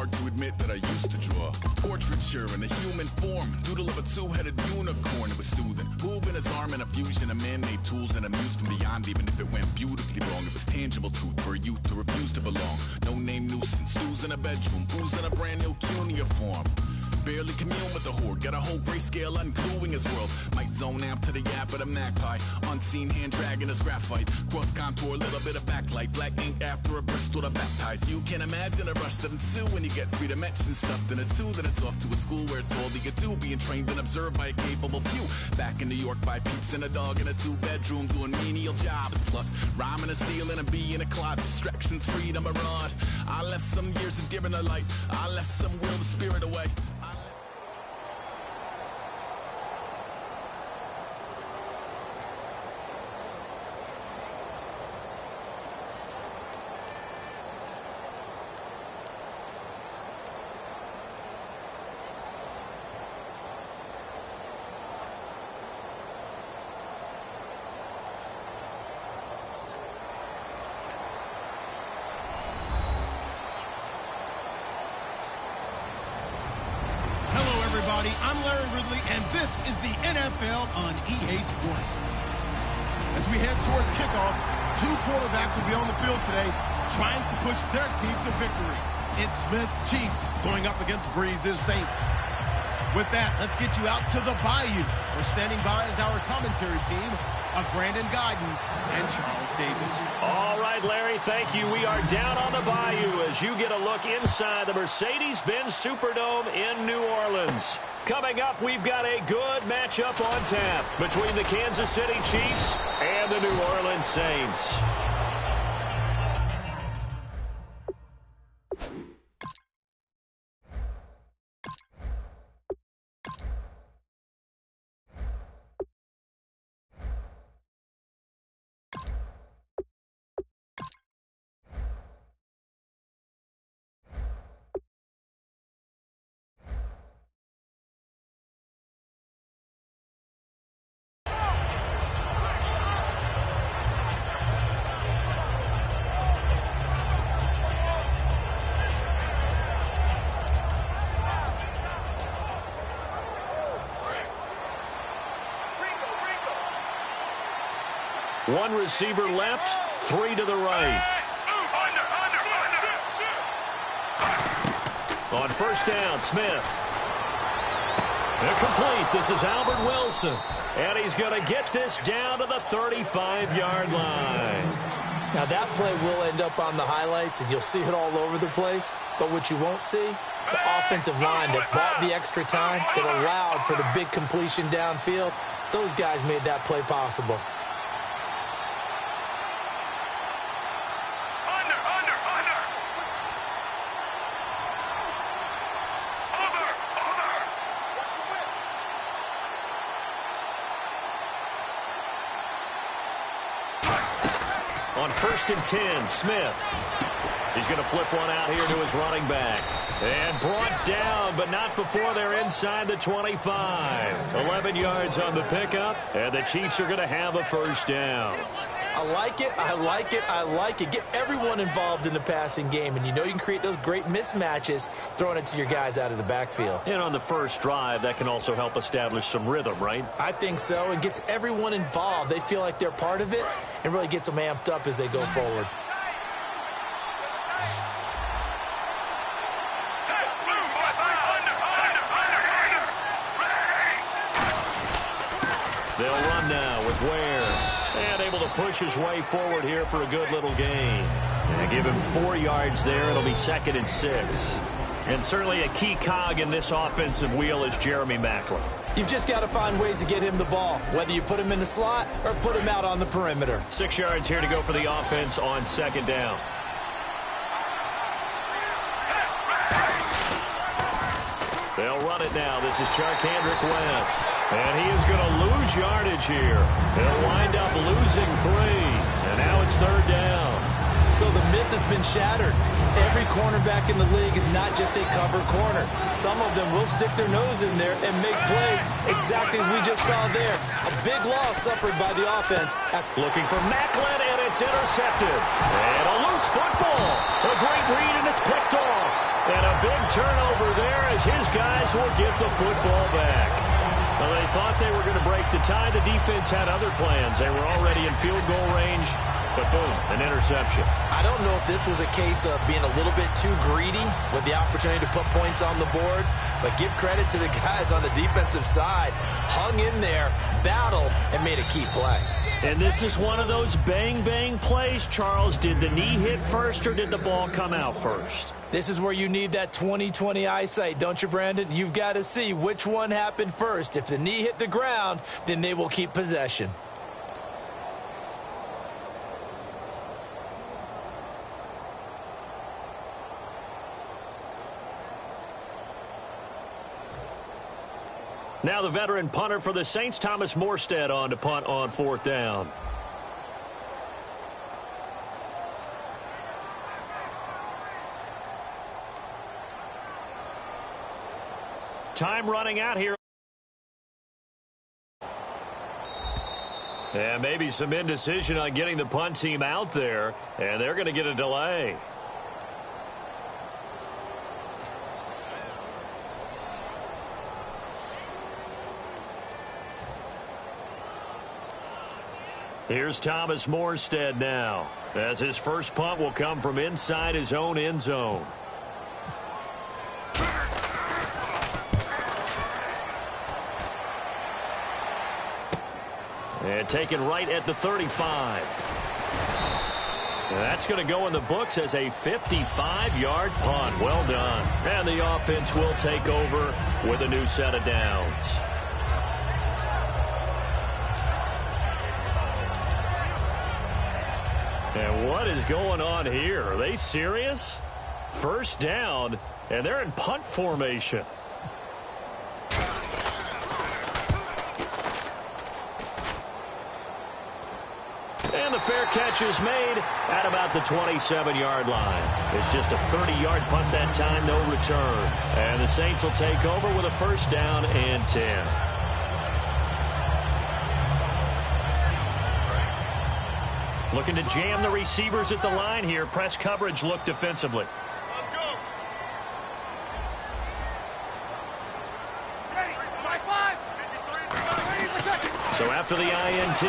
hard to admit that I used to draw portraiture in a human form, doodle of a two-headed unicorn. It was soothing, moving his arm in a fusion of man-made tools and a muse from beyond. Even if it went beautifully wrong, it was tangible truth for a youth to refuse to belong. No name nuisance, who's in a bedroom, who's in a brand new cuneiform. Barely commune with the horde, got a whole grayscale ungluing his world. Might zone amp to the yap of the magpie, unseen hand dragging his graphite. Cross contour, little bit of backlight, black ink after a Bristol to baptize. You can imagine a rush to ensue when you get three dimensions stuffed in a two. Then it's off to a school where it's all you get to, being trained and observed by a capable few. Back in New York by peeps and a dog in a two-bedroom doing menial jobs. Plus rhyming and stealing and being a clod, distractions, freedom, a rod. I left some years of giving a light, I left some will the spirit away. I'm Larry Ridley, and this is the NFL on EA Sports. As we head towards kickoff, two quarterbacks will be on the field today trying to push their team to victory. It's Smith's Chiefs going up against Breeze's Saints. With that, let's get you out to the Bayou. We're standing by as our commentary team of Brandon Guyton and Charles Davis. All right, Larry, thank you. We are down on the Bayou as you get a look inside the Mercedes-Benz Superdome in New Orleans. Coming up, we've got a good matchup on tap between the Kansas City Chiefs and the New Orleans Saints. One receiver left, three to the right. On first down, Smith. Incomplete. This is Albert Wilson. And he's going to get this down to the 35-yard line. Now, that play will end up on the highlights, and you'll see it all over the place. But what you won't see, the offensive line that bought the extra time, that allowed for the big completion downfield, those guys made that play possible. On first and 10, Smith. He's going to flip one out here to his running back. And brought down, but not before they're inside the 25. 11 yards on the pickup, and the Chiefs are going to have a first down. I like it, I like it, I like it. Get everyone involved in the passing game, and you know you can create those great mismatches throwing it to your guys out of the backfield. And on the first drive, that can also help establish some rhythm, right? I think so, and gets everyone involved. They feel like they're part of it, and really gets them amped up as they go forward. They'll run now with Ware. And able to push his way forward here for a good little gain. And give him 4 yards there. It'll be 2nd and 6. And certainly a key cog in this offensive wheel is Jeremy Maclin. You've just got to find ways to get him the ball, whether you put him in the slot or put him out on the perimeter. 6 yards here to go for the offense on 2nd down. They'll run it now. This is Charkandrick West. And he is going to lose yardage here. He'll wind up losing 3. And now it's 3rd down. So the myth has been shattered. Every cornerback in the league is not just a cover corner. Some of them will stick their nose in there and make plays exactly as we just saw there. A big loss suffered by the offense. Looking for Maclin, and it's intercepted. And a loose football. A great read, and it's picked off. And a big turnover there as his guys will get the football back. Well, they thought they were going to break the tie. The defense had other plans. They were already in field goal range, but boom, an interception. I don't know if this was a case of being a little bit too greedy with the opportunity to put points on the board, but give credit to the guys on the defensive side. Hung in there, battled, and made a key play. And this is one of those bang-bang plays, Charles. Did the knee hit first or did the ball come out first? This is where you need that 20/20 eyesight, don't you, Brandon? You've got to see which one happened first. If the knee hit the ground, then they will keep possession. Now the veteran punter for the Saints, Thomas Morstead, on to punt on 4th down. Time running out here. And maybe some indecision on getting the punt team out there, and they're going to get a delay. Here's Thomas Morstead now, as his first punt will come from inside his own end zone. And taken right at the 35. And that's going to go in the books as a 55-yard punt. Well done. And the offense will take over with a new set of downs. And what is going on here? Are they serious? First down, and they're in punt formation. And the fair catch is made at about the 27-yard line. It's just a 30-yard punt that time, no return. And the Saints will take over with a first down and 10. Looking to jam the receivers at the line here. Press coverage look defensively. Let's go. So after the INT,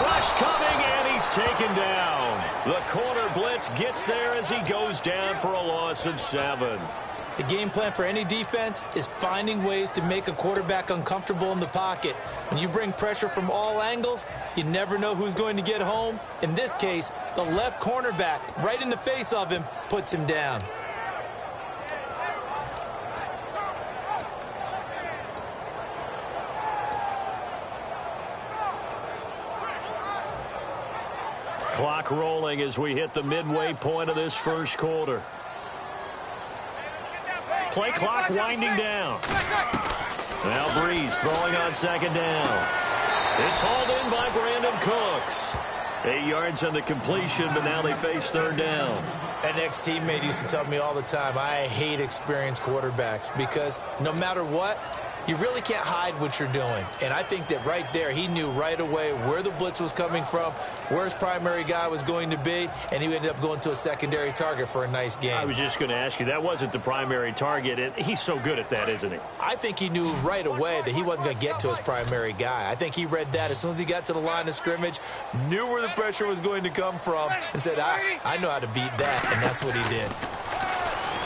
rush coming, and he's taken down. The corner blitz gets there as he goes down for a loss of 7. The game plan for any defense is finding ways to make a quarterback uncomfortable in the pocket. When you bring pressure from all angles, you never know who's going to get home. In this case, the left cornerback, right in the face of him, puts him down. Clock rolling as we hit the midway point of this first quarter. Play clock winding down. Now Breeze throwing on second down. It's hauled in by Brandon Cooks. 8 yards on the completion, but now they face third down. An ex-teammate used to tell me all the time, I hate experienced quarterbacks because no matter what, you really can't hide what you're doing. And I think that right there, he knew right away where the blitz was coming from, where his primary guy was going to be, and he ended up going to a secondary target for a nice game. I was just going to ask you, that wasn't the primary target, and he's so good at that, isn't he? I think he knew right away that he wasn't going to get to his primary guy. I think he read that as soon as he got to the line of scrimmage, knew where the pressure was going to come from, and said, I know how to beat that, and that's what he did.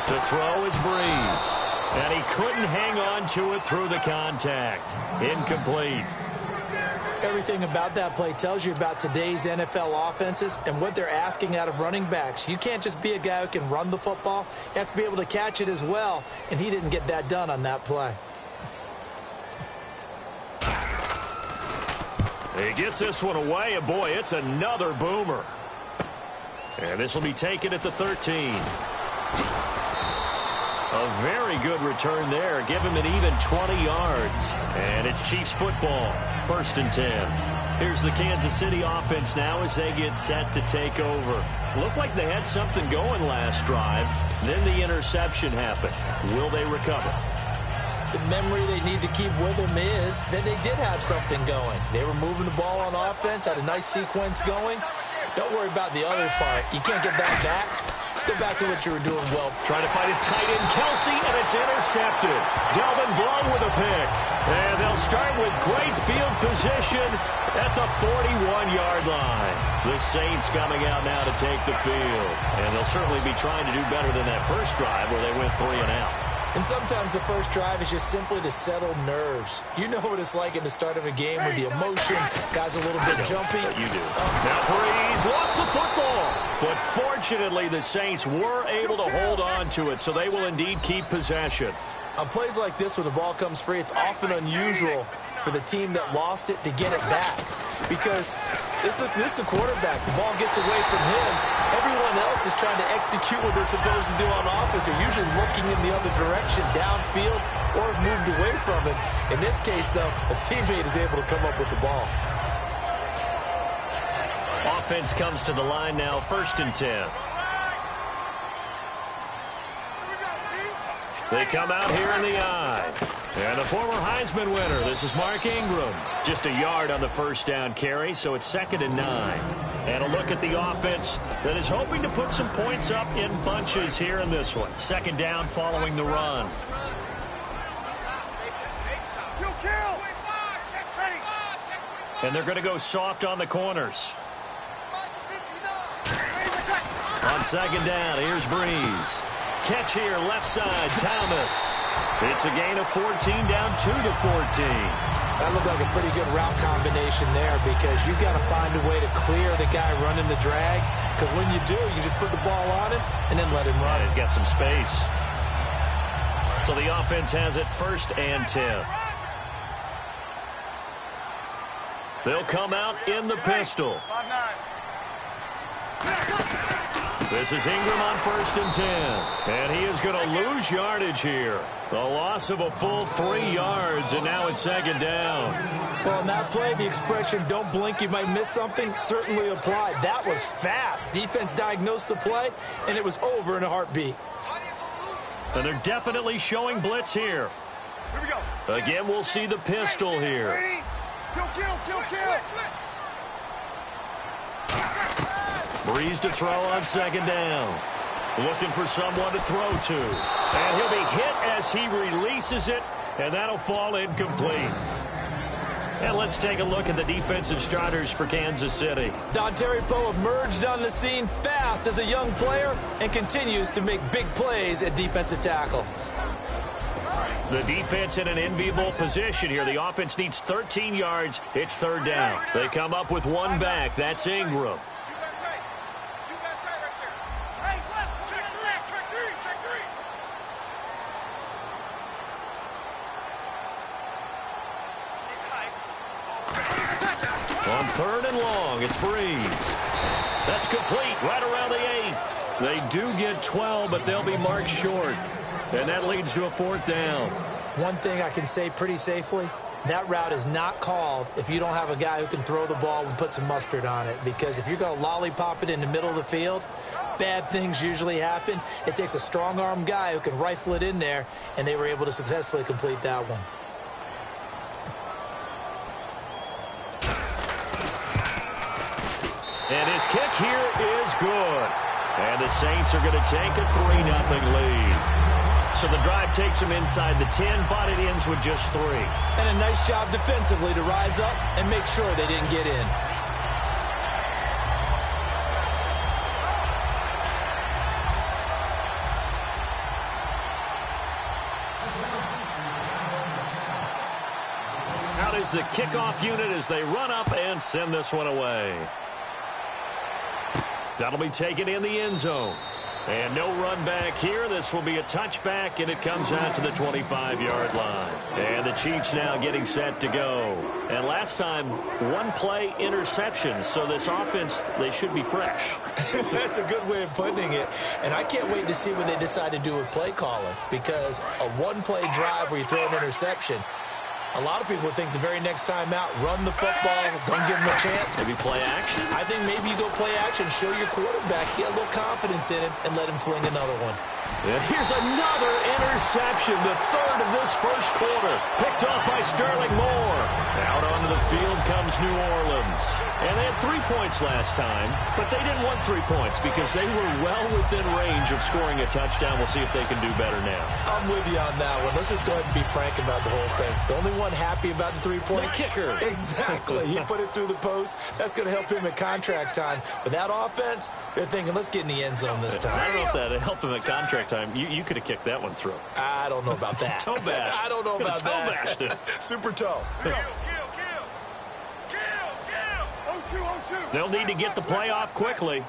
To throw is Breeze. And he couldn't hang on to it through the contact. Incomplete. Everything about that play tells you about today's NFL offenses and what they're asking out of running backs. You can't just be a guy who can run the football. You have to be able to catch it as well, and he didn't get that done on that play. He gets this one away, and boy, it's another boomer. And this will be taken at the 13. A very good return there. Give him an even 20 yards. And it's Chiefs football. 1st and 10. Here's the Kansas City offense now as they get set to take over. Looked like they had something going last drive. Then the interception happened. Will they recover? The memory they need to keep with them is that they did have something going. They were moving the ball on offense, had a nice sequence going. Don't worry about the other part. You can't get that back. It's go back to what you were doing well. Trying to find his tight end, Kelsey, and it's intercepted. Delvin Blow with a pick. And they'll start with great field position at the 41-yard line. The Saints coming out now to take the field. And they'll certainly be trying to do better than that first drive where they went 3 and out. And sometimes the first drive is just simply to settle nerves. You know what it's like at the start of a game with the emotion. Guys a little bit jumpy. You do. Now Breeze lost the football. But fortunately, the Saints were able to hold on to it, so they will indeed keep possession. On plays like this where the ball comes free, it's often unusual for the team that lost it to get it back. Because this is the quarterback. The ball gets away from him. Everyone else is trying to execute what they're supposed to do on offense. They're usually looking in the other direction, downfield, or have moved away from it. In this case, though, a teammate is able to come up with the ball. Offense comes to the line now, 1st and 10. They come out here in the eye. And the former Heisman winner, this is Mark Ingram. Just a yard on the first down carry, so it's 2nd and 9. And a look at the offense that is hoping to put some points up in bunches here in this one. 2nd down following the run. And they're going to go soft on the corners. On 2nd down, here's Breeze. Catch here, left side, Thomas. It's a gain of 14, down 2 to 14. That looked like a pretty good route combination there because you've got to find a way to clear the guy running the drag. Because when you do, you just put the ball on him and then let him run. He's got some space. So the offense has it 1st and 10. They'll come out in the pistol. This is Ingram on 1st and 10. And he is going to lose yardage here. The loss of a full 3 yards, and now it's 2nd down. Well, in that play, the expression, don't blink, you might miss something, certainly applied. That was fast. Defense diagnosed the play, and it was over in a heartbeat. And they're definitely showing blitz here. Here we go. Again, we'll see the pistol here. Kill. Breeze to throw on 2nd down. Looking for someone to throw to. And he'll be hit as he releases it, and that'll fall incomplete. And let's take a look at the defensive starters for Kansas City. Dontari Poe emerged on the scene fast as a young player and continues to make big plays at defensive tackle. The defense in an enviable position here. The offense needs 13 yards. It's 3rd down. They come up with one back. That's Ingram. On 3rd and long, it's Breeze. That's complete right around the 8. They do get 12, but they'll be marked short. And that leads to a 4th down. One thing I can say pretty safely, that route is not called if you don't have a guy who can throw the ball and put some mustard on it. Because if you're going to lollipop it in the middle of the field, bad things usually happen. It takes a strong-arm guy who can rifle it in there, and they were able to successfully complete that one. And his kick here is good. And the Saints are going to take a 3-0 lead. So the drive takes them inside the 10, but it ends with just 3. And a nice job defensively to rise up and make sure they didn't get in. Out is the kickoff unit as they run up and send this one away. That'll be taken in the end zone. And no run back here. This will be a touchback, and it comes out to the 25-yard line. And the Chiefs now getting set to go. And last time, one-play interception. So this offense, they should be fresh. That's a good way of putting it. And I can't wait to see what they decide to do with play calling. Because a one-play drive where you throw an interception, a lot of people think the very next time out, run the football, don't give them a chance. Maybe play action? I think maybe you go play action, show your quarterback, get a little confidence in him, and let him fling another one. And here's another interception, the 3rd of this first quarter. Picked off by Sterling Moore. Out onto the field comes New Orleans. And they had 3 points last time, but they didn't want 3 points because they were well within range of scoring a touchdown. We'll see if they can do better now. I'm with you on that one. Let's just go ahead and be frank about the whole thing. The only one happy about the 3-point kicker. Exactly. He put it through the post. That's going to help him at contract time. But that offense, they're thinking, let's get in the end zone this time. I don't know if that helped him at contract time. You could have kicked that one through. I don't know about that. Toe bash. I don't know about that. Toe bashed it. Super toe. They'll need to get the play off quickly.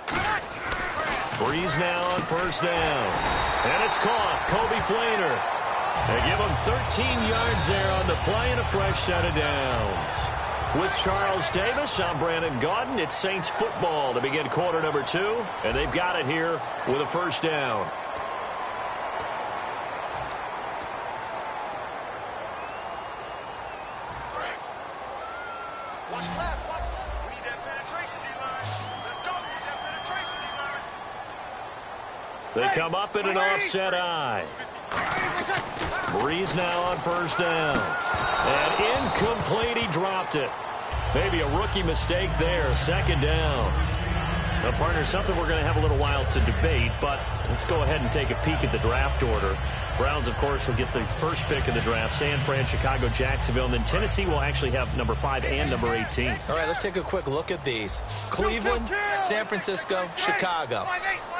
Breeze now on first down. And it's caught. Kobe Flainer. They give him 13 yards there on the play and a fresh set of downs. With Charles Davis, I'm Brandon Gaudin. It's Saints football to begin quarter number 2. And they've got it here with a first down. They come up in an offset eye. Breeze now on first down. And incomplete, he dropped it. Maybe a rookie mistake there, second down. Now, partner, something we're going to have a little while to debate, but let's go ahead and take a peek at the draft order. Browns, of course, will get the first pick of the draft. San Fran, Chicago, Jacksonville, and then Tennessee will actually have number 5 and number 18. All right, let's take a quick look at these. Cleveland, San Francisco, Chicago.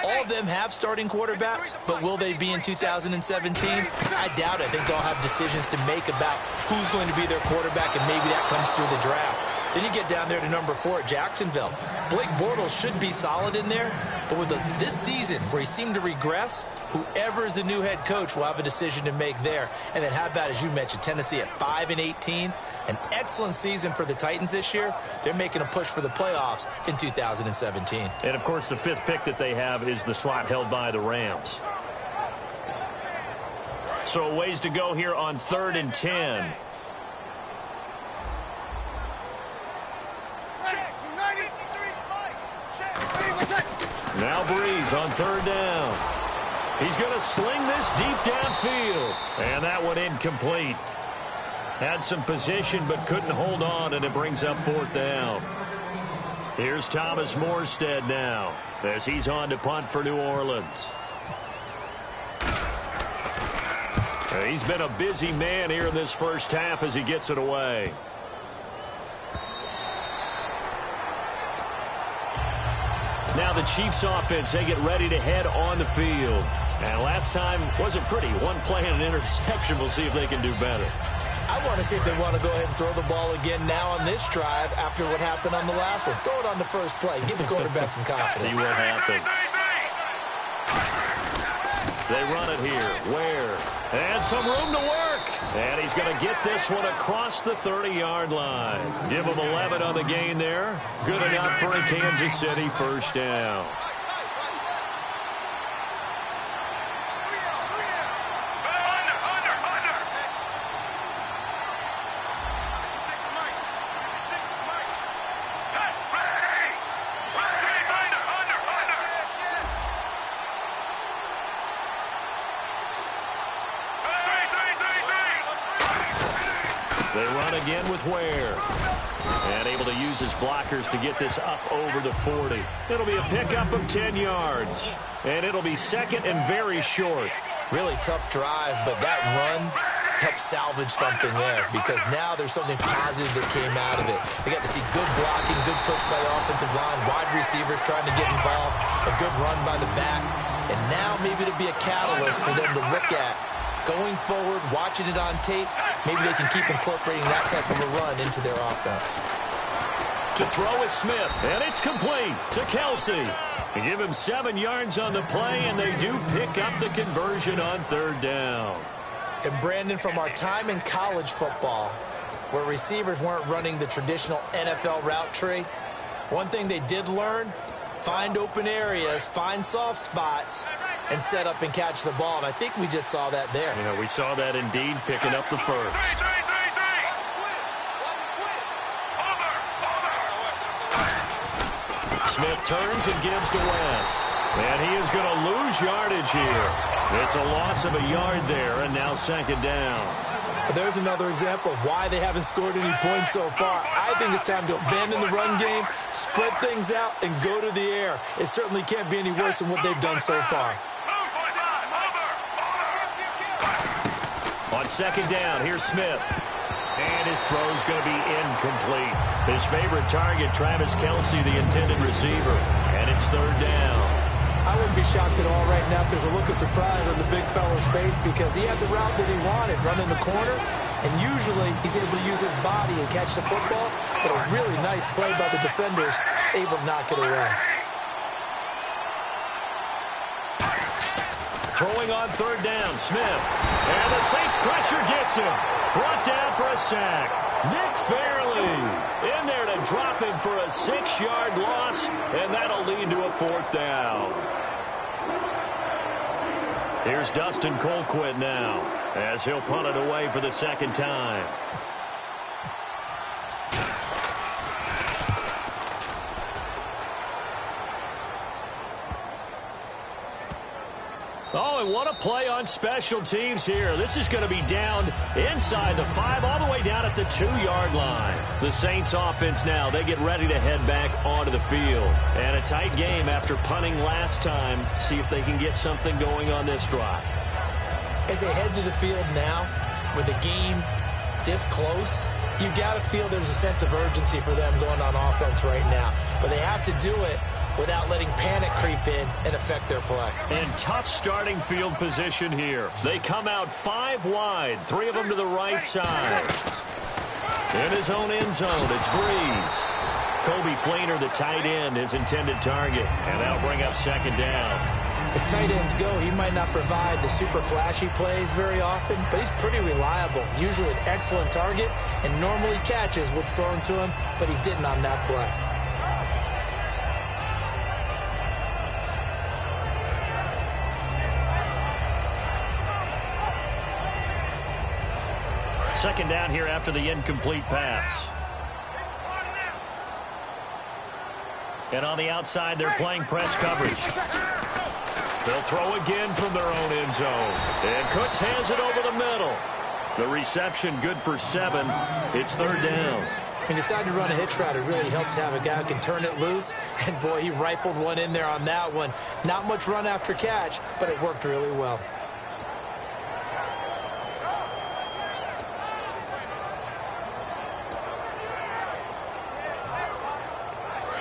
All of them have starting quarterbacks, but will they be in 2017? I doubt it. I think they'll have decisions to make about who's going to be their quarterback, and maybe that comes through the draft. Then you get down there to number 4 at Jacksonville. Blake Bortles should be solid in there, but with this season where he seemed to regress, whoever is the new head coach will have a decision to make there. And then how about, as you mentioned, Tennessee at 5-18? An excellent season for the Titans this year. They're making a push for the playoffs in 2017. And, of course, the 5th pick that they have is the slot held by the Rams. So a ways to go here on 3rd and 10. Now Breeze on 3rd down. He's going to sling this deep downfield. And that one incomplete. Had some position but couldn't hold on, and it brings up 4th down. Here's Thomas Morstead now as he's on to punt for New Orleans. He's been a busy man here in this first half as he gets it away. Now the Chiefs offense, they get ready to head on the field. And last time wasn't pretty. One play and an interception. We'll see if they can do better. I want to see if they want to go ahead and throw the ball again now on this drive after what happened on the last one. Throw it on the first play. Give the quarterback some confidence. See what happens. They run it here. Where? And some room to work. And he's going to get this one across the 30-yard line. Give him 11 on the gain there. Good enough for a Kansas City first down. They run again with Ware. And able to use his blockers to get this up over the 40. It'll be a pickup of 10 yards. And it'll be second and very short. Really tough drive, but that run helped salvage something there because now there's something positive that came out of it. They got to see good blocking, good push by the offensive line, wide receivers trying to get involved, a good run by the back. And now maybe it'll be a catalyst for them to look at going forward, watching it on tape. Maybe they can keep incorporating that type of a run into their offense. To throw is Smith, and it's complete to Kelsey. They give him 7 yards on the play, and they do pick up the conversion on 3rd down. And Brandon, from our time in college football, where receivers weren't running the traditional NFL route tree, one thing they did learn, find open areas, find soft spots, and set up and catch the ball. And I think we just saw that there. You know, we saw that indeed, picking up the first. Smith turns and gives to West. And he is going to lose yardage here. It's a loss of a yard there, and now 2nd down. There's another example of why they haven't scored any points so far. I think it's time to abandon the run game, spread things out, and go to the air. It certainly can't be any worse than what they've done so far. On second down, here's Smith. And his throw's going to be incomplete. His favorite target, Travis Kelce, the intended receiver. And it's third down. I wouldn't be shocked at all right now if there's a look of surprise on the big fella's face because he had the route that he wanted, running the corner, and usually he's able to use his body and catch the football, but a really nice play by the defenders, able to knock it away. Throwing on third down, Smith. And the Saints pressure gets him. Brought down for a sack. Nick Fairley in there to drop him for a 6-yard loss, and that'll lead to a fourth down. Here's Dustin Colquitt now as he'll punt it away for the second time. Oh, and what a play on special teams here. This is going to be down inside the 5, all the way down at the 2-yard line. The Saints offense now, they get ready to head back onto the field. And a tight game after punting last time. See if they can get something going on this drive. As they head to the field now, with the game this close, you've got to feel there's a sense of urgency for them going on offense right now. But they have to do it without letting panic creep in and affect their play. In tough starting field position here. They come out 5 wide, 3 of them to the right side. In his own end zone, it's Breeze. Kobe Fleener, the tight end, his intended target. And that'll bring up second down. As tight ends go, he might not provide the super flashy plays very often, but he's pretty reliable. Usually an excellent target and normally catches what's thrown to him, but he didn't on that play. Second down here after the incomplete pass. And on the outside, they're playing press coverage. They'll throw again from their own end zone. And Cooks has it over the middle. The reception good for 7. It's third down. He decided to run a hitch route. It really helped to have a guy who can turn it loose. And, boy, he rifled one in there on that one. Not much run after catch, but it worked really well.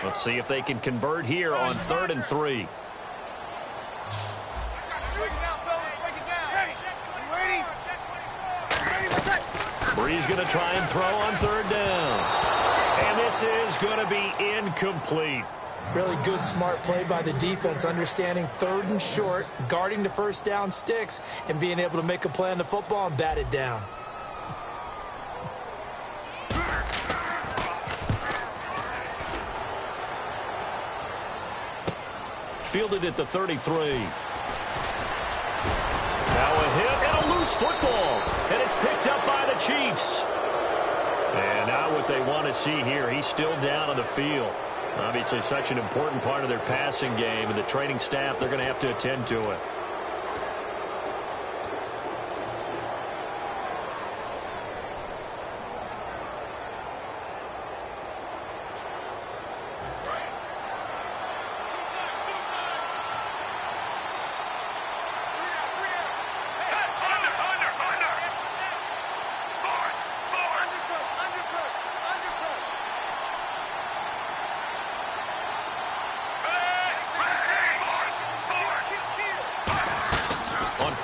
Let's see if they can convert here on 3rd and 3. Breeze going to try and throw on 3rd down. And this is going to be incomplete. Really good, smart play by the defense, understanding 3rd and short, guarding the first down sticks, and being able to make a play on the football and bat it down. Fielded at the 33. Now a hit and a loose football. And it's picked up by the Chiefs. And now what they want to see here, he's still down on the field. Obviously such an important part of their passing game, and the training staff, they're going to have to attend to it.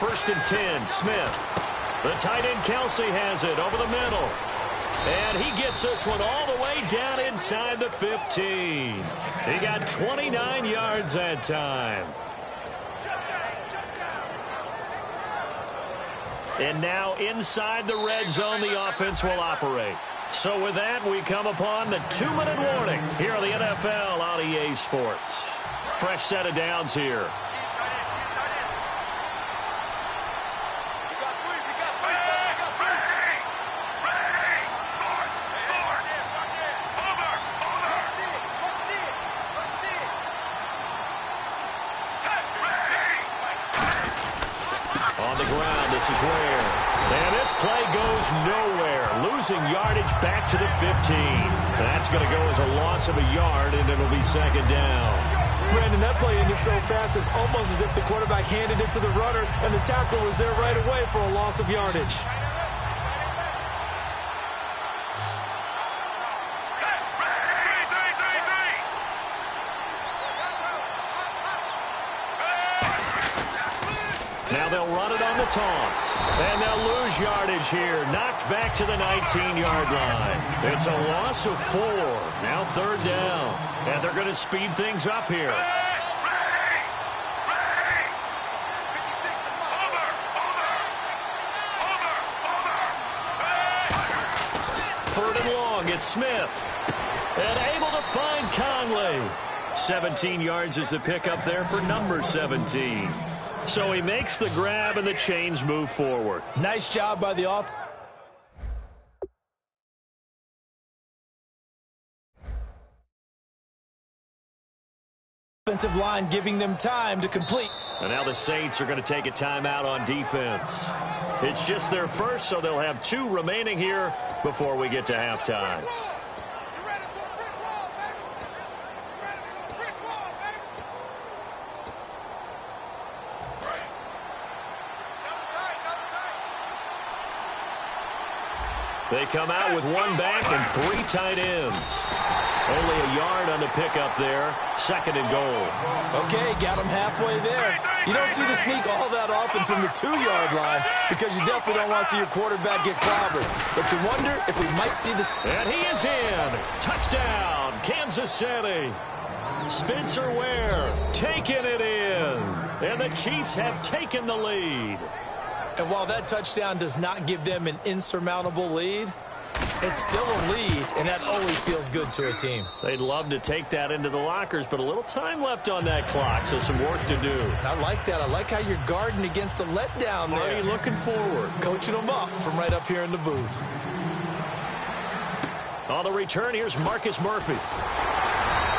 First and 10, Smith. The tight end Kelce has it over the middle. And he gets this one all the way down inside the 15. He got 29 yards that time. And now inside the red zone, the offense will operate. So with that, we come upon the 2-minute warning here on the NFL on EA Sports. Fresh set of downs here. On the ground, this is Ware. And this play goes nowhere, losing yardage back to the 15. That's going to go as a loss of a yard, and it'll be second down. Brandon, that play ended so fast, it's almost as if the quarterback handed it to the runner, and the tackle was there right away for a loss of yardage. Now they'll run it on the toss. And they'll lose yardage here. Knocked back to the 19-yard line. It's a loss of 4. Now third down. And they're going to speed things up here. Third and long. It's Smith. And able to find Conley. 17 yards is the pickup there for number 17. So he makes the grab and the chains move forward. Nice job by the offensive line, giving them time to complete. And now the Saints are going to take a timeout on defense. It's just their first, so they'll have 2 remaining here before we get to halftime. They come out with 1 back and 3 tight ends. Only a yard on the pickup there. Second and goal. Okay, got him halfway there. You don't see the sneak all that often from the 2-yard line because you definitely don't want to see your quarterback get clobbered. But you wonder if we might see this. And he is in. Touchdown, Kansas City. Spencer Ware taking it in. And the Chiefs have taken the lead. And while that touchdown does not give them an insurmountable lead, it's still a lead, and that always feels good to a team. They'd love to take that into the lockers, but a little time left on that clock, so some work to do. I like that. I like how you're guarding against a letdown there. Already looking forward. Coaching them up from right up here in the booth. On the return, here's Marcus Murphy.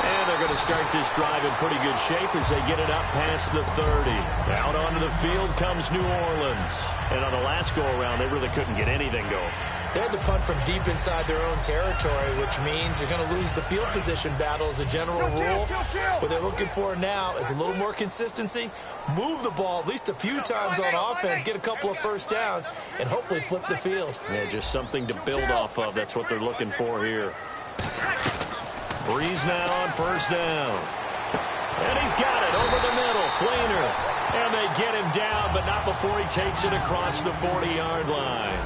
And they're going to start this drive in pretty good shape as they get it up past the 30. Out onto the field comes New Orleans. And on the last go-around, they really couldn't get anything going. They had to punt from deep inside their own territory, which means you're going to lose the field position battle as a general rule. What they're looking for now is a little more consistency, move the ball at least a few times on offense, get a couple of first downs, and hopefully flip the field. Yeah, just something to build off of. That's what they're looking for here. Breeze now on first down. And he's got it over the middle. Fleener. And they get him down, but not before he takes it across the 40-yard line.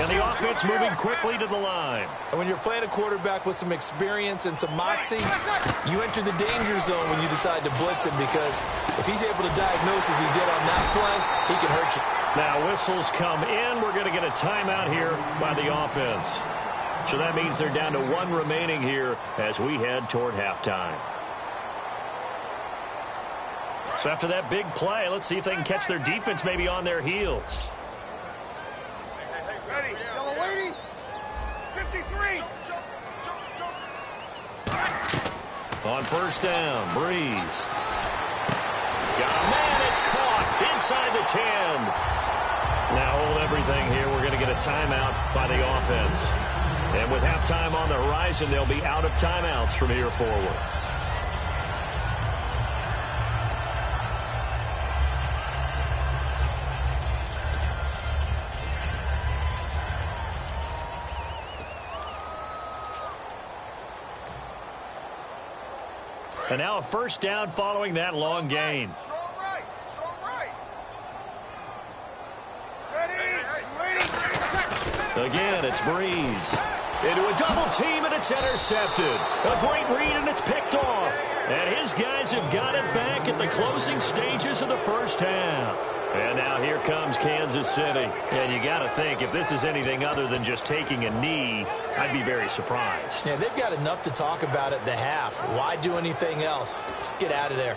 And the offense moving quickly to the line. And when you're playing a quarterback with some experience and some moxie, you enter the danger zone when you decide to blitz him, because if he's able to diagnose as he did on that play, he can hurt you. Now whistles come in. We're going to get a timeout here by the offense. So that means they're down to 1 remaining here as we head toward halftime. So after that big play, let's see if they can catch their defense maybe on their heels. Ready, yellow lady, 53. On first down, Breeze. Got a man, it's caught inside the 10. Now hold everything here. We're going to get a timeout by the offense. And with halftime on the horizon, they'll be out of timeouts from here forward. And now a first down following that long gain. Again, it's Breeze. Into a double team, and it's intercepted. A great read, and it's picked off. And his guys have got it back at the closing stages of the first half. And now here comes Kansas City. And you got to think, if this is anything other than just taking a knee, I'd be very surprised. Yeah, they've got enough to talk about at the half. Why do anything else? Just get out of there.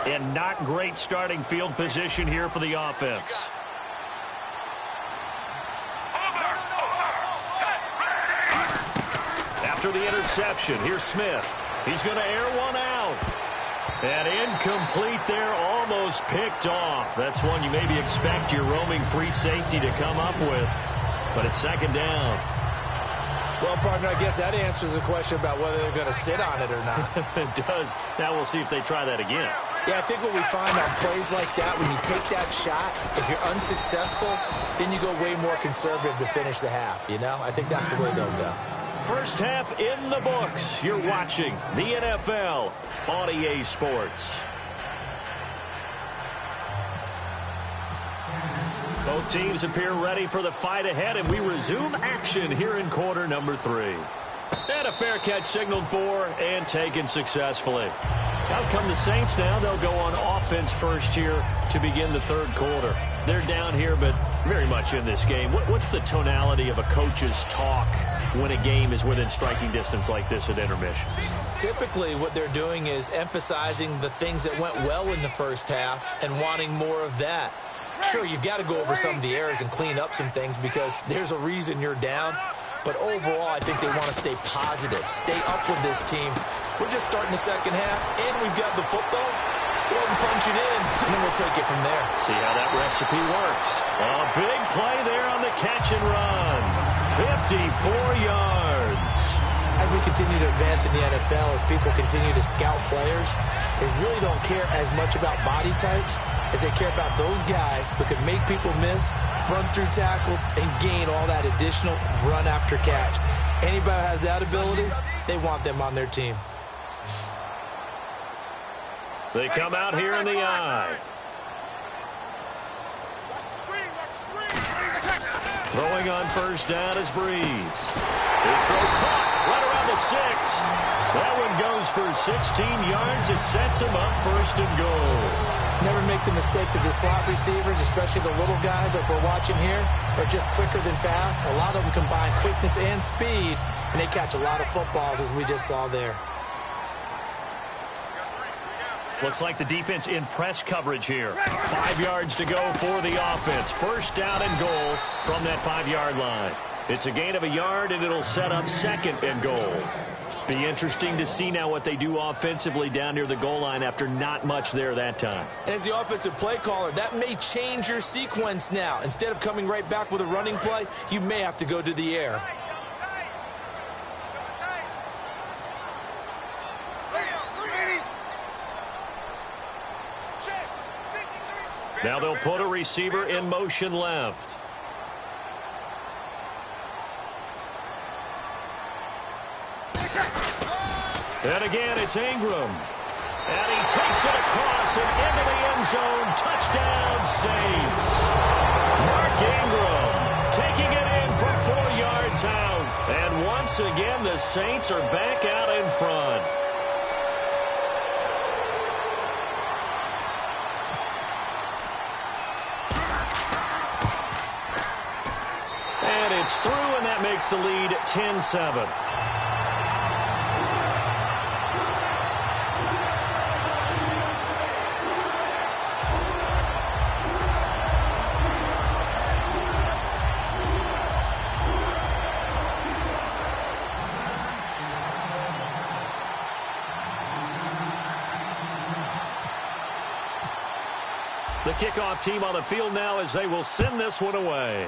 And not great starting field position here for the offense. After the interception, here's Smith. He's going to air one out. And incomplete there, almost picked off. That's one you maybe expect your roaming free safety to come up with. But it's second down. Well, partner, I guess that answers the question about whether they're going to sit on it or not. It does. Now we'll see if they try that again. Yeah, I think what we find on plays like that, when you take that shot, if you're unsuccessful, then you go way more conservative to finish the half, you know? I think that's the way they'll go. First half in the books. You're watching the NFL on EA Sports. Both teams appear ready for the fight ahead, and we resume action here in quarter number 3. And a fair catch signaled for and taken successfully. Out come the Saints now. They'll go on offense first here to begin the third quarter. They're down here, but very much in this game. What's the tonality of a coach's talk when a game is within striking distance like this at intermission? Typically, what they're doing is emphasizing the things that went well in the first half and wanting more of that. Sure, you've got to go over some of the errors and clean up some things because there's a reason you're down. But overall, I think they want to stay positive, stay up with this team. We're just starting the second half, and we've got the football. Let's go ahead and punch it in, and then we'll take it from there. See how that recipe works. A big play there on the catch and run. 54 yards. As we continue to advance in the NFL, as people continue to scout players, they really don't care as much about body types as they care about those guys who can make people miss, run through tackles, and gain all that additional run after catch. Anybody who has that ability, they want them on their team. They come out here in the eye. Throwing on first down is Breeze. His throw caught right around the 6. That one goes for 16 yards. It sets him up first and goal. Never make the mistake that the slot receivers, especially the little guys like we're watching here, are just quicker than fast. A lot of them combine quickness and speed, and they catch a lot of footballs, as we just saw there. Looks like the defense in press coverage here. 5 yards to go for the offense. First down and goal from that 5-yard line. It's a gain of a yard, and it'll set up second and goal. Be interesting to see now what they do offensively down near the goal line after not much there that time. As the offensive play caller, that may change your sequence now. Instead of coming right back with a running play, you may have to go to the air. Now they'll put a receiver in motion left. And again, it's Ingram. And he takes it across and into the end zone. Touchdown, Saints. Mark Ingram taking it in from 4 yards out. And once again, the Saints are back out in front. And it's through, and that makes the lead 10-7. The kickoff team on the field now as they will send this one away.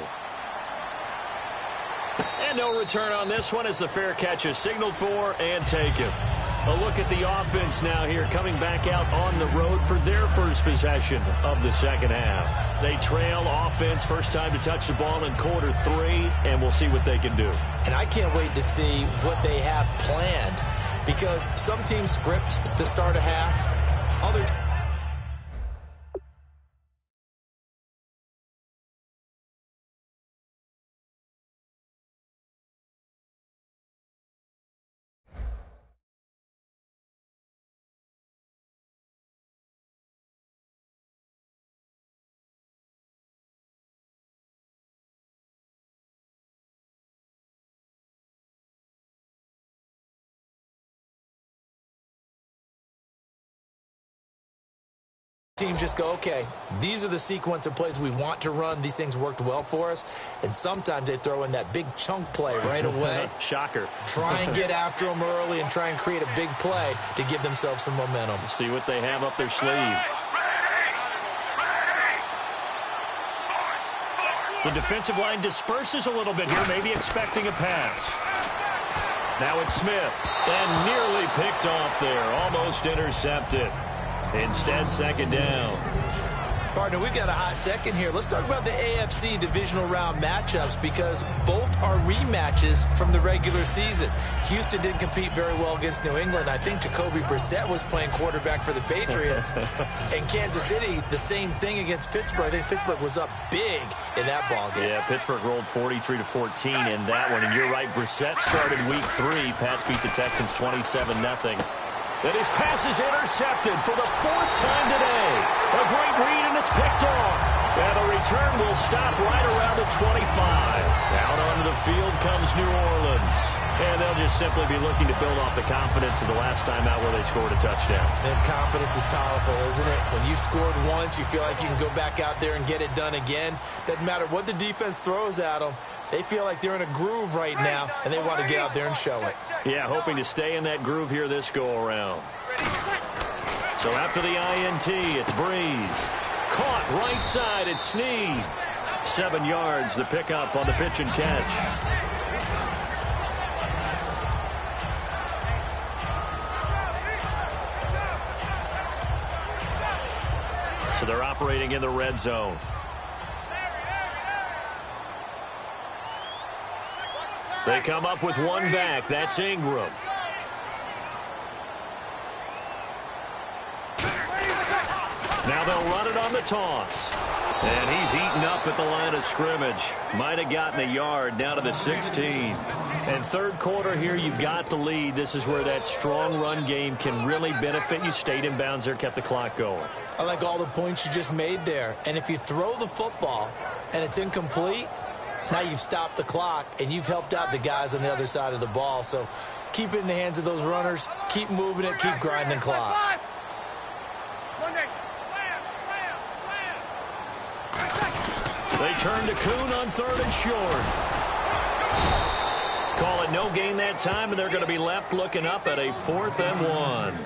And no return on this one as the fair catch is signaled for and taken. A look at the offense now here coming back out on the road for their first possession of the second half. They trail offense first time to touch the ball in quarter 3, and we'll see what they can do. And I can't wait to see what they have planned because some teams script to start a half, other teams just go, okay, these are the sequence of plays we want to run. These things worked well for us. And sometimes they throw in that big chunk play right away. Shocker. Try and get after them early and try and create a big play to give themselves some momentum. See what they have up their sleeve. The defensive line disperses a little bit here, maybe expecting a pass. Now it's Smith, and nearly picked off there, almost intercepted. Instead, second down. Partner, we've got a hot second here. Let's talk about the AFC divisional round matchups because both are rematches from the regular season. Houston didn't compete very well against New England. I think Jacoby Brissett was playing quarterback for the Patriots. And Kansas City, the same thing against Pittsburgh. I think Pittsburgh was up big in that ballgame. Yeah, Pittsburgh rolled 43-14 in that one. And you're right, Brissett started week 3. Pats beat the Texans 27-0. And his pass is intercepted for the 4th time today. A great read, and it's picked off. And the return will stop right around the 25. Out onto the field comes New Orleans. And they'll just simply be looking to build off the confidence of the last time out where they scored a touchdown. And confidence is powerful, isn't it? When you scored once, you feel like you can go back out there and get it done again. Doesn't matter what the defense throws at them. They feel like they're in a groove right now, and they want to get out there and show it. Yeah, hoping to stay in that groove here this go-around. So after the INT, it's Breeze. Caught right side, it's Snead. 7 yards, the pickup on the pitch and catch. So they're operating in the red zone. They come up with one back. That's Ingram. Now they'll run it on the toss. And he's eaten up at the line of scrimmage. Might have gotten a yard down to the 16. And third quarter here, you've got the lead. This is where that strong run game can really benefit you. Stayed in bounds there, kept the clock going. I like all the points you just made there. And if you throw the football and it's incomplete, now you've stopped the clock and you've helped out the guys on the other side of the ball. So keep it in the hands of those runners. Keep moving it. Keep grinding clock. They turn to Kuhn on 3rd and short. Call it no gain that time, and they're going to be left looking up at a 4th and 1.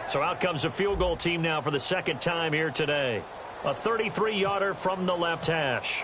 So out comes the field goal team now for the 2nd time here today. A 33-yarder from the left hash.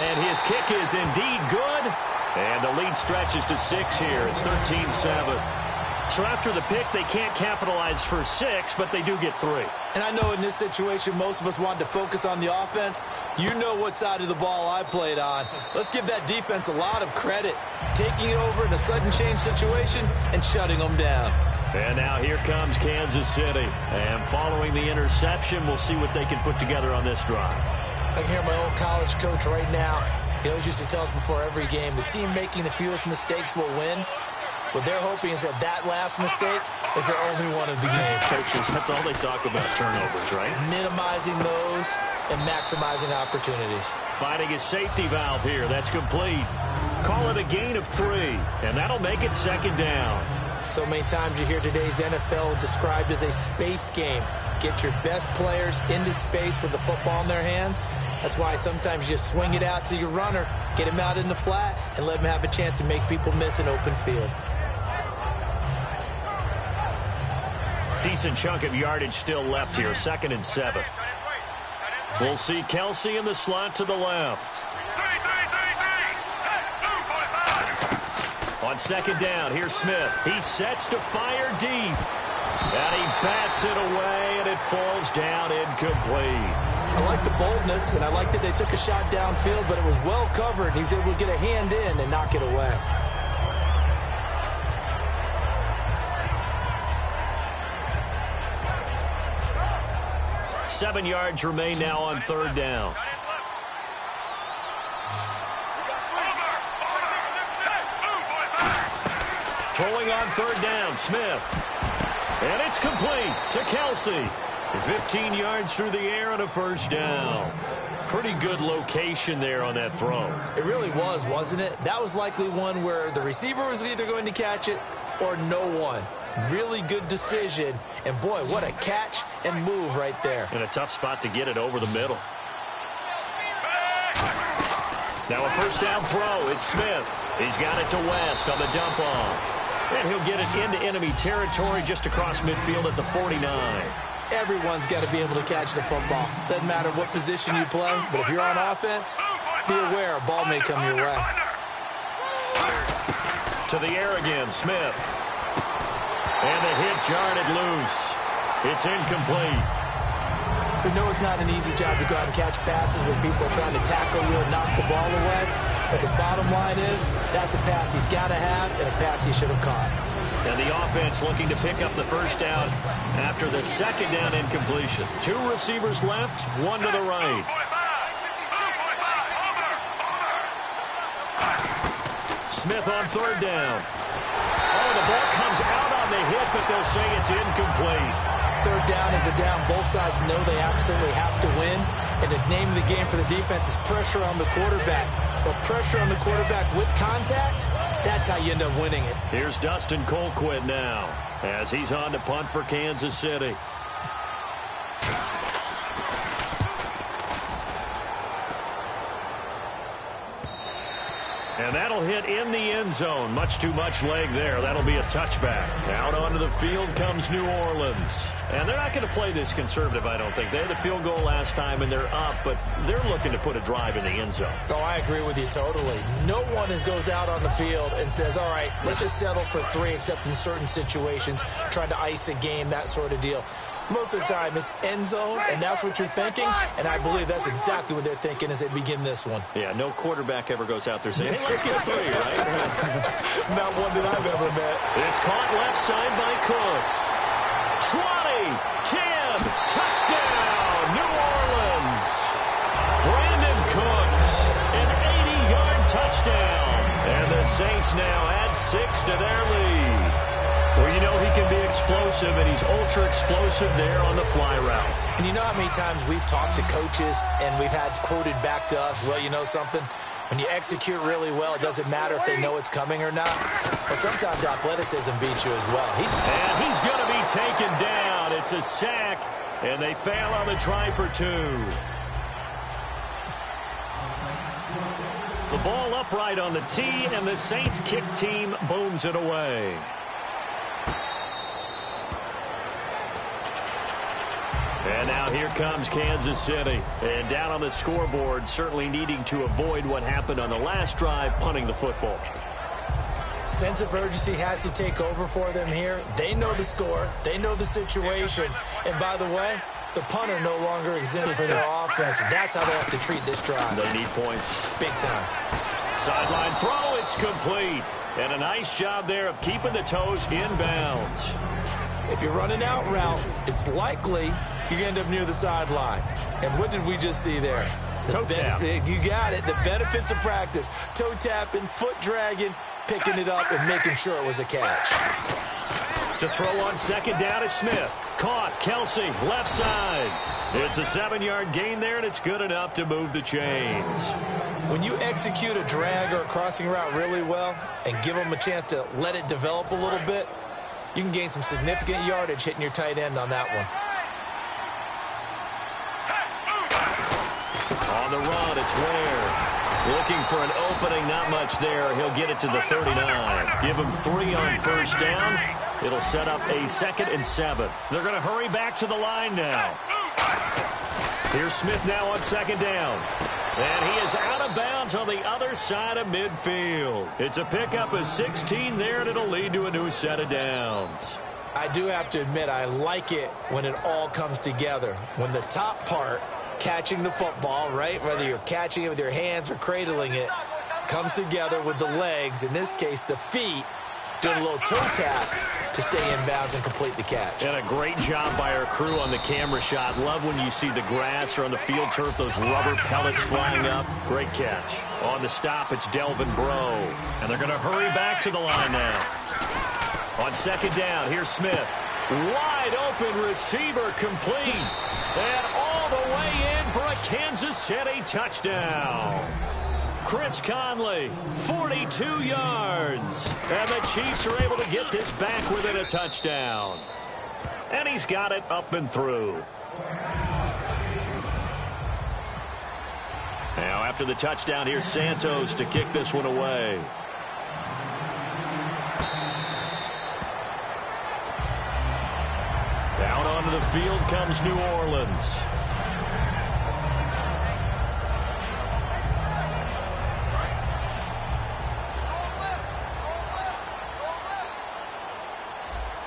And his kick is indeed good. And the lead stretches to 6 here. It's 13-7. So after the pick, they can't capitalize for 6, but they do get 3. And I know in this situation, most of us want to focus on the offense. You know what side of the ball I played on. Let's give that defense a lot of credit. Taking it over in a sudden change situation and shutting them down. And now here comes Kansas City. And following the interception, we'll see what they can put together on this drive. I can hear my old college coach right now. He always used to tell us before every game, the team making the fewest mistakes will win. What they're hoping is that last mistake is their only one of the game. Coaches, that's all they talk about, turnovers, right? Minimizing those and maximizing opportunities. Finding a safety valve here. That's complete. Call it a gain of 3, and that'll make it 2nd down. So many times you hear today's NFL described as a space game. Get your best players into space with the football in their hands. That's why sometimes you swing it out to your runner, get him out in the flat, and let him have a chance to make people miss an open field. Decent chunk of yardage still left here, 2nd and 7. We'll see Kelsey in the slot to the left. On 2nd down, here's Smith. He sets to fire deep. And he bats it away, and it falls down incomplete. I like the boldness, and I like that they took a shot downfield, but it was well covered. He was able to get a hand in and knock it away. Seven yards remain now on 3rd down. Throwing on 3rd down, Smith. And it's complete to Kelsey. 15 yards through the air and a 1st down. Pretty good location there on that throw. It really was, wasn't it? That was likely one where the receiver was either going to catch it or no one. Really good decision. And, boy, what a catch and move right there. And a tough spot to get it over the middle. Now a first down throw. It's Smith. He's got it to West on the dump off. And he'll get it into enemy territory just across midfield at the 49. Everyone's got to be able to catch the football. Doesn't matter what position you play, but if you're on offense, be aware a ball may come your way. To the air again, Smith. And the hit jarred it loose. It's incomplete. We know it's not an easy job to go out and catch passes when people are trying to tackle you and knock the ball away. But the bottom line is, that's a pass he's got to have and a pass he should have caught. And the offense looking to pick up the first down after the second down incompletion. 2 receivers left, 1 to the right. Smith on third down. Oh, the ball comes out on the hit, but they'll say it's incomplete. Third down is a down. Both sides know they absolutely have to win. And the name of the game for the defense is pressure on the quarterback. But pressure on the quarterback with contact, that's how you end up winning it. Here's Dustin Colquitt now as he's on to punt for Kansas City. And that'll hit in the end zone. Much too much leg there. That'll be a touchback. Out onto the field comes New Orleans. And they're not going to play this conservative, I don't think. They had a field goal last time, and they're up, but they're looking to put a drive in the end zone. Oh, I agree with you totally. No one goes out on the field and says, all right, let's just settle for 3, except in certain situations, trying to ice a game, that sort of deal. Most of the time, it's end zone, and that's what you're thinking, and I believe that's exactly what they're thinking as they begin this one. Yeah, no quarterback ever goes out there saying, hey, let's get 3, right? Not one that I've ever met. It's caught left side by Cooks. 20, 10, touchdown, New Orleans. Brandon Cooks, an 80-yard touchdown. And the Saints now add 6 to their lead. Well, you know he can be explosive, and he's ultra-explosive there on the fly route. And you know how many times we've talked to coaches and we've had quoted back to us, well, you know something? When you execute really well, it doesn't matter if they know it's coming or not. But sometimes athleticism beats you as well. And he's going to be taken down. It's a sack, and they fail on the try for 2. The ball upright on the tee, and the Saints kick team booms it away. And now here comes Kansas City. And down on the scoreboard, certainly needing to avoid what happened on the last drive, punting the football. Sense of urgency has to take over for them here. They know the score. They know the situation. And by the way, the punter no longer exists for their offense. That's how they have to treat this drive. They need points. Big time. Sideline throw, it's complete. And a nice job there of keeping the toes in bounds. If you're running out route, it's likely you end up near the sideline. And what did we just see there? Toe tap. You got it. The benefits of practice. Toe tapping, foot dragging, picking it up, and making sure it was a catch. To throw on second down is Smith. Caught. Kelsey, left side. It's a 7-yard gain there, and it's good enough to move the chains. When you execute a drag or a crossing route really well and give them a chance to let it develop a little bit, you can gain some significant yardage hitting your tight end on that one. On the run, it's Ware. Looking for an opening, not much there. He'll get it to the 39. Give him 3 on first down. It'll set up a 2nd and 7. They're going to hurry back to the line now. Here's Smith now on second down. And he is out of bounds on the other side of midfield. It's a pickup of 16 there, and it'll lead to a new set of downs. I do have to admit, I like it when it all comes together. When the top part, catching the football, right, whether you're catching it with your hands or cradling it, comes together with the legs, in this case the feet, doing a little toe tap to stay in bounds and complete the catch. And a great job by our crew on the camera shot. Love when you see the grass or on the field turf, those rubber pellets flying up. Great catch. On the stop, it's Delvin Breaux. And they're going to hurry back to the line now. On second down, here's Smith. Wide open receiver complete. And all all the way in for a Kansas City touchdown. Chris Conley, 42 yards. And the Chiefs are able to get this back within a touchdown. And he's got it up and through. Now, after the touchdown, here's Santos to kick this one away. Down onto the field comes New Orleans.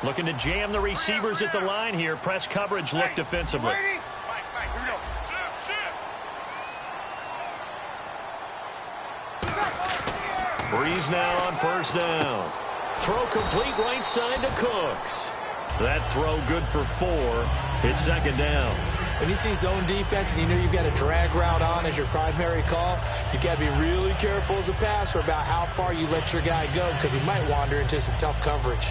Looking to jam the receivers at the line here. Press coverage look defensively. Breeze now on first down. Throw complete right side to Cooks. That throw good for 4. It's second down. When you see zone defense and you know you've got a drag route on as your primary call, you've got to be really careful as a passer about how far you let your guy go because he might wander into some tough coverage.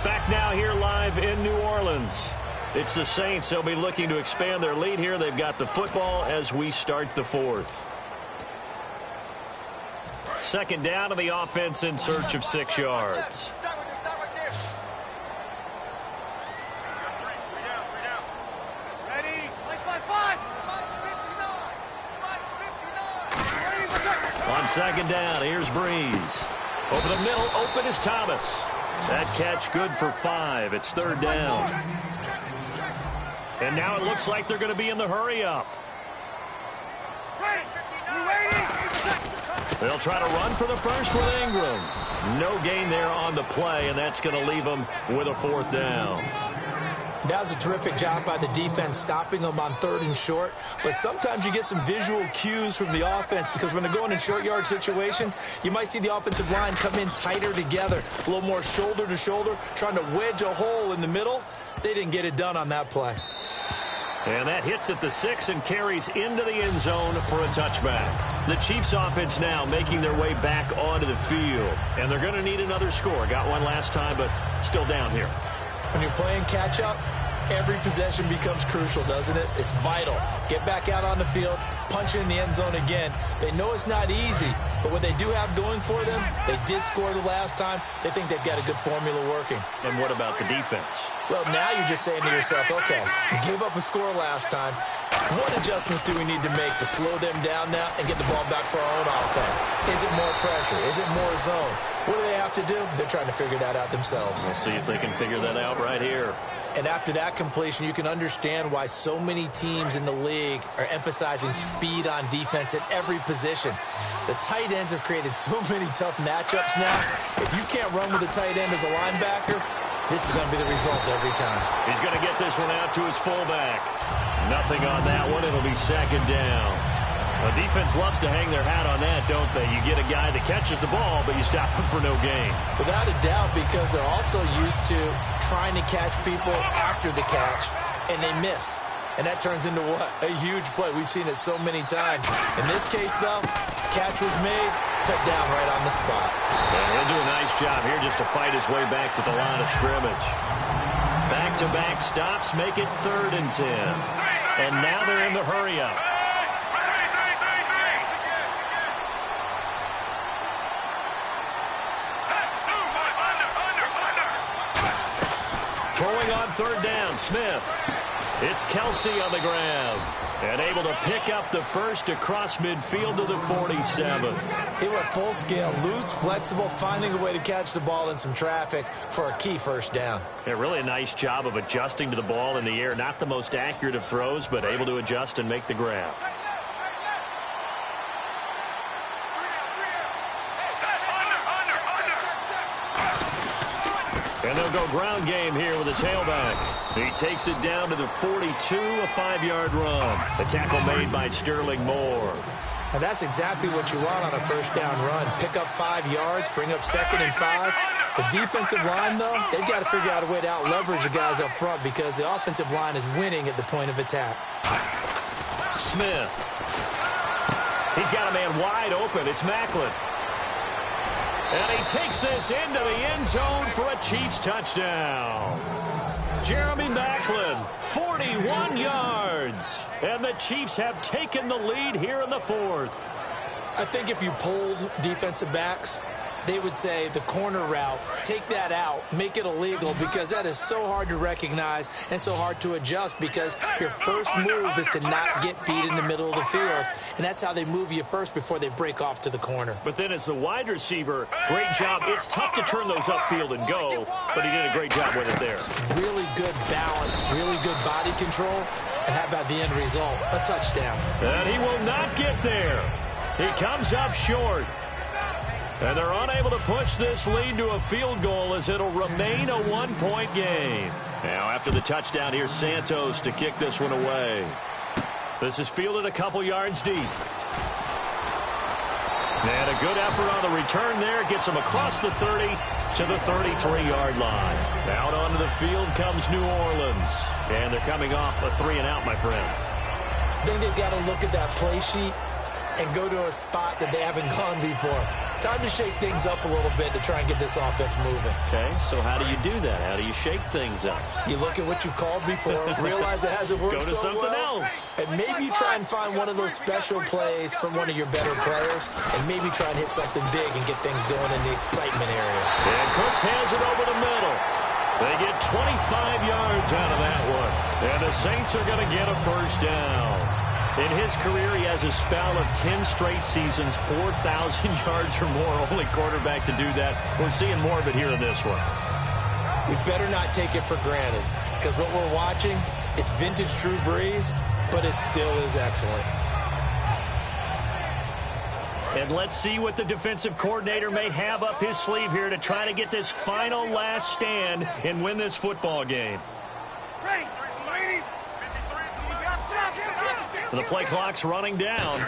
Back now here live in New Orleans. It's the Saints. They'll be looking to expand their lead here. They've got the football as we start the 4th. Second down to the offense in search of 6 yards. On second down, here's Breeze. Over the middle, open is Thomas. That catch good for 5. It's third down. And now it looks like they're going to be in the hurry-up. They'll try to run for the first with Ingram. No gain there on the play, and that's going to leave them with a 4th down. That was a terrific job by the defense stopping them on 3rd and short. But sometimes you get some visual cues from the offense because when they're going in short yard situations, you might see the offensive line come in tighter together, a little more shoulder to shoulder, trying to wedge a hole in the middle. They didn't get it done on that play. And that hits at the 6 and carries into the end zone for a touchback. The Chiefs offense now making their way back onto the field. And they're going to need another score. Got one last time, but still down here. When you're playing catch-up, every possession becomes crucial, doesn't it? It's vital. Get back out on the field, punch it in the end zone again. They know it's not easy, but what they do have going for them, they did score the last time. They think they've got a good formula working. And what about the defense? Well, now you're just saying to yourself, okay, give up a score last time. What adjustments do we need to make to slow them down now and get the ball back for our own offense? Is it more pressure? Is it more zone? What do they have to do? They're trying to figure that out themselves. We'll see if they can figure that out right here. And after that completion, you can understand why so many teams in the league are emphasizing speed on defense at every position. The tight ends have created so many tough matchups now. If you can't run with a tight end as a linebacker, this is going to be the result every time. He's going to get this one out to his fullback. Nothing on that one. It'll be second down. The defense loves to hang their hat on that, don't they? You get a guy that catches the ball, but you stop him for no gain. Without a doubt, because they're also used to trying to catch people after the catch, and they miss. And that turns into what? A huge play. We've seen it so many times. In this case, though, catch was made, put down right on the spot. And he'll do a nice job here just to fight his way back to the line of scrimmage. Back-to-back stops make it 3rd and 10. And now they're in the hurry-up. Throwing on 3rd down, Smith. It's Kelsey on the grab. And able to pick up the first across midfield to the 47. He went full scale, loose, flexible, finding a way to catch the ball in some traffic for a key first down. Yeah, really a nice job of adjusting to the ball in the air. Not the most accurate of throws, but able to adjust and make the grab. And they'll go ground game here with a tailback. He takes it down to the 42, a 5-yard run. The tackle made by Sterling Moore. And that's exactly what you want on a first down run. Pick up 5 yards, bring up 2nd and 5. The defensive line, though, they've got to figure out a way to out-leverage the guys up front because the offensive line is winning at the point of attack. Smith. He's got a man wide open. It's Macklin. And he takes this into the end zone for a Chiefs touchdown. Jeremy Maclin, 41 yards. And the Chiefs have taken the lead here in the fourth. I think if you polled defensive backs, they would say the corner route, take that out, make it illegal, because that is so hard to recognize and so hard to adjust, because your first move is to not get beat in the middle of the field, and that's how they move you first before they break off to the corner. But then as the wide receiver, great job. It's tough to turn those upfield and go, but he did a great job with it there. Really good balance, really good body control, and how about the end result? A touchdown. And he will not get there. He comes up short. And they're unable to push this lead to a field goal as it'll remain a one-point game. Now, after the touchdown, here's Santos to kick this one away. This is fielded a couple yards deep. And a good effort on the return there. Gets him across the 30 to the 33-yard line. Out onto the field comes New Orleans. And they're coming off a 3-and-out, my friend. I think they've got to look at that play sheet and go to a spot that they haven't gone before. Time to shake things up a little bit to try and get this offense moving. Okay, so how do you do that? How do you shake things up? You look at what you've called before, realize it hasn't worked so well. Go to something else. And maybe you try and find one of those special plays from one of your better players, and maybe try and hit something big and get things going in the excitement area. And Cooks has it over the middle. They get 25 yards out of that one. And the Saints are going to get a first down. In his career, he has a spell of 10 straight seasons, 4,000 yards or more. Only quarterback to do that. We're seeing more of it here in this one. We better not take it for granted, because what we're watching, it's vintage Drew Brees, but it still is excellent. And let's see what the defensive coordinator may have up his sleeve here to try to get this final last stand and win this football game. The play clock's running down.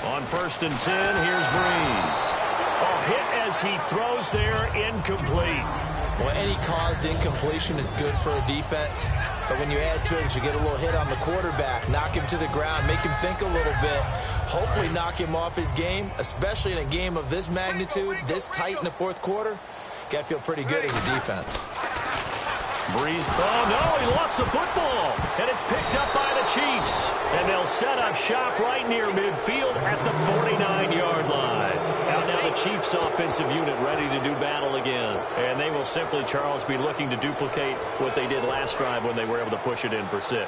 On 1st and 10, here's Brees. Oh, hit as he throws there, incomplete. Well, any caused incompletion is good for a defense, but when you add to it, you get a little hit on the quarterback, knock him to the ground, make him think a little bit, hopefully knock him off his game, especially in a game of this magnitude, this tight in the fourth quarter. Got to feel pretty good as a defense. Brees, oh no, he lost the football, and it's picked up by the Chiefs, and they'll set up shop right near midfield at the 49-yard line. Out now the Chiefs offensive unit ready to do battle again, and they will simply, Charles, be looking to duplicate what they did last drive when they were able to push it in for 6.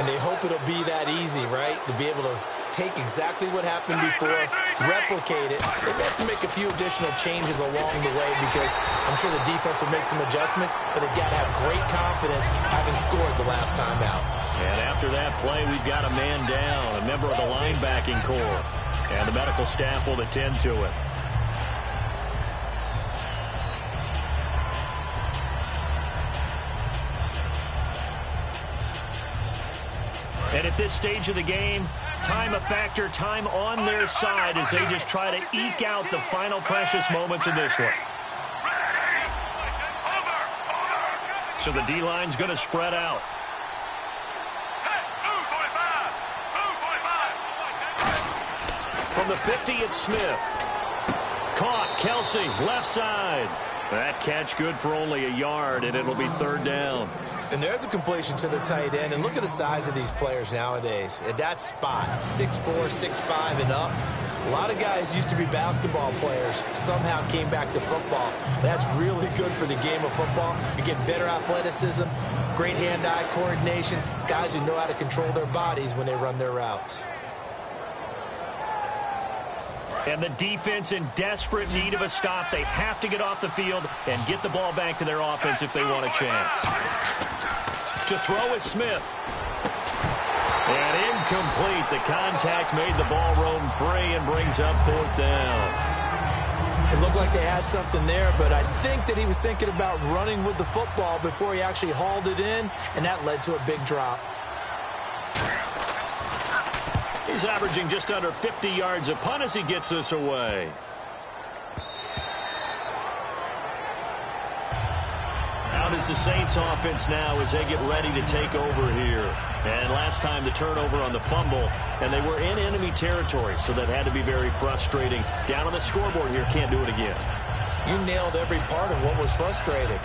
And they hope it'll be that easy, right, to be able to take exactly what happened before, replicate it. They have to make a few additional changes along the way, because I'm sure the defense will make some adjustments, but they've got to have great confidence having scored the last time out. And after that play, we've got a man down, a member of the linebacking corps, and the medical staff will attend to it. And at this stage of the game, time a factor, time on their side as they just try to eke out the final precious moments in this one. So the D-line's going to spread out. From the 50, it's Smith. Caught, Kelsey, left side. That catch good for only a yard, and it'll be 3rd down. And there's a completion to the tight end. And look at the size of these players nowadays. At that spot, 6'4", 6'5", and up. A lot of guys used to be basketball players, somehow came back to football. That's really good for the game of football. You're getting better athleticism, great hand-eye coordination, guys who know how to control their bodies when they run their routes. And the defense in desperate need of a stop. They have to get off the field and get the ball back to their offense if they want a chance. To throw is Smith. And incomplete. The contact made the ball roam free and brings up 4th down. It looked like they had something there, but I think that he was thinking about running with the football before he actually hauled it in, and that led to a big drop. He's averaging just under 50 yards a punt as he gets this away. Out ground is the Saints offense now as they get ready to take over here. And last time the turnover on the fumble, and they were in enemy territory, so that had to be very frustrating. Down on the scoreboard here, can't do it again. You nailed every part of what was frustrating.